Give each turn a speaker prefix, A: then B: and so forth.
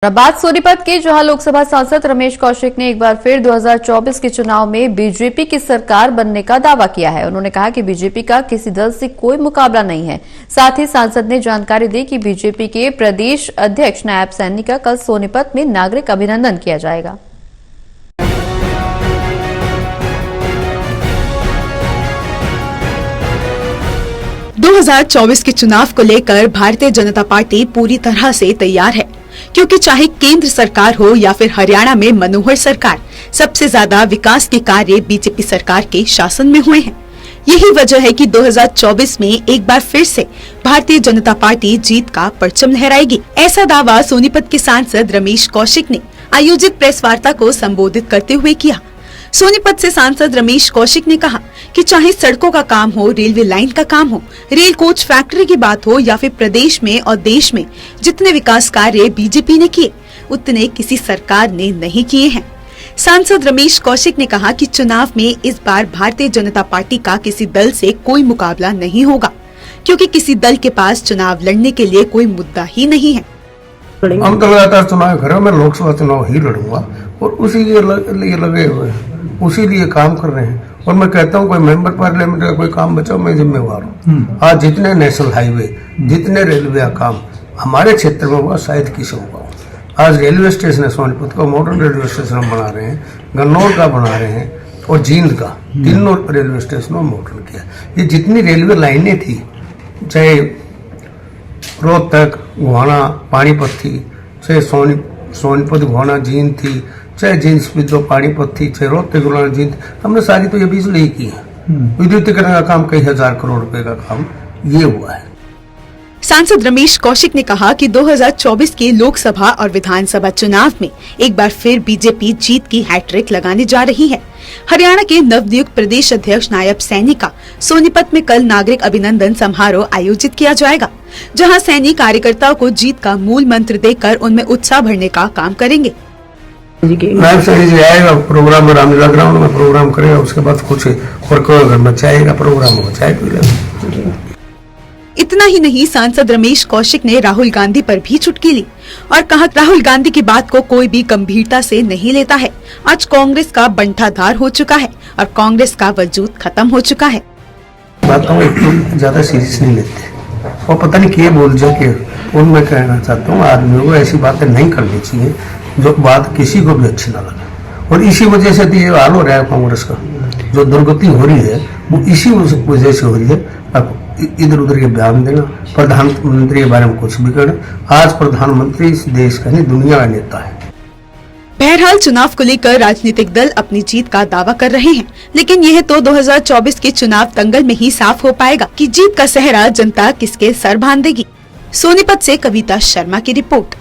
A: बात सोनीपत के, जहां लोकसभा सांसद रमेश कौशिक ने एक बार फिर 2024 के चुनाव में बीजेपी की सरकार बनने का दावा किया है। उन्होंने कहा कि बीजेपी का किसी दल से कोई मुकाबला नहीं है। साथ ही सांसद ने जानकारी दी कि बीजेपी के प्रदेश अध्यक्ष नायब सैनी का कल सोनीपत में नागरिक अभिनंदन किया जाएगा।
B: – 2024 के चुनाव को लेकर भारतीय जनता पार्टी पूरी तरह से तैयार है, क्योंकि चाहे केंद्र सरकार हो या फिर हरियाणा में मनोहर सरकार, सबसे ज्यादा विकास के कार्य बीजेपी सरकार के शासन में हुए हैं। यही वजह है कि 2024 में एक बार फिर से भारतीय जनता पार्टी जीत का परचम लहराएगी। ऐसा दावा सोनीपत के सांसद रमेश कौशिक ने आयोजित प्रेस वार्ता को संबोधित करते हुए किया। सोनीपत से सांसद रमेश कौशिक ने कहा कि चाहे सड़कों का काम हो, रेलवे लाइन का काम हो, रेल कोच फैक्ट्री की बात हो या फिर प्रदेश में और देश में जितने विकास कार्य बीजेपी ने किए, उतने किसी सरकार ने नहीं किए हैं। सांसद रमेश कौशिक ने कहा कि चुनाव में इस बार भारतीय जनता पार्टी का किसी दल से कोई मुकाबला नहीं होगा, क्योंकि किसी दल के पास चुनाव लड़ने के लिए कोई मुद्दा ही नहीं है।
C: हम तो लगातार चुनाव घरों में लोकसभा चुनाव ही लड़ूंगा और उसी के लिए लगे हुए हैं, उसी लिए काम कर रहे हैं। और मैं कहता हूँ कोई मेंबर पार्लियामेंट का कोई काम बचाओ, मैं जिम्मेवार हूँ। आज जितने नेशनल हाईवे, जितने रेलवे का काम हमारे क्षेत्र में हुआ, शायद किसी होगा। आज रेलवे स्टेशन है सोनीपत का, मॉडर्न रेलवे स्टेशन हम बना रहे हैं, गन्नौर का बना रहे हैं और जींद का, तीनों रेलवे स्टेशनों में मॉडर्न किया। ये जितनी रेलवे लाइनें थी, चाहे रोहतक, गोहाना, पानीपत थी, चाहे सोनीपत गोहाना जींद थी, चाहे जींद स्पीडो पानीपत थी, चाहे रोहतक गोहाना जींद, हमने सारी तो ये बिजली ही की है। विद्युतीकरण का काम कई हजार करोड़ रुपए का काम ये हुआ है।
B: सांसद रमेश कौशिक ने कहा कि 2024 के लोकसभा और विधानसभा चुनाव में एक बार फिर बीजेपी जीत की हैट्रिक लगाने जा रही है। हरियाणा के नवनियुक्त प्रदेश अध्यक्ष नायब सैनी का सोनीपत में कल नागरिक अभिनंदन समारोह आयोजित किया जाएगा, जहां सैनी कार्यकर्ताओं को जीत का मूल मंत्र देकर उनमें उत्साह भरने का काम करेंगे।
C: नायब सैनी जी आएगा, प्रोग्राम में रामलीला ग्राउंड में प्रोग्राम करेगा, उसके बाद कुछ और करना चाहेगा, प्रोग्राम हो जाएगा।
B: इतना ही नहीं, सांसद रमेश कौशिक ने राहुल गांधी पर भी चुटकी ली और कहा राहुल गांधी की बात को कोई भी गंभीरता से नहीं लेता है। आज कांग्रेस का बंटाधार हो चुका है और कांग्रेस का वजूद खत्म हो चुका है।
C: बातों को ज्यादा सीरियस नहीं लेते और पता नहीं क्या बोल जाके। और मैं कहना चाहता हूँ आदमियों को ऐसी बातें नहीं करनी चाहिए जो बात किसी को भी अच्छी ना लगे। और इसी वजह से तो ये हाल हो रहा है कांग्रेस का, जो दुर्गति हो रही है वो इसी वजह से हो रही है। अब इधर उधर के बयान देना, प्रधानमंत्री के बारे में कुछ भी करना। आज प्रधानमंत्री इस देश का नहीं, दुनिया का नेता है।
B: बहरहाल चुनाव को लेकर राजनीतिक दल अपनी जीत का दावा कर रहे हैं, लेकिन यह तो 2024 के चुनाव दंगल में ही साफ हो पाएगा कि जीत का सेहरा जनता किसके सर बांधेगी। सोनीपत से कविता शर्मा की रिपोर्ट।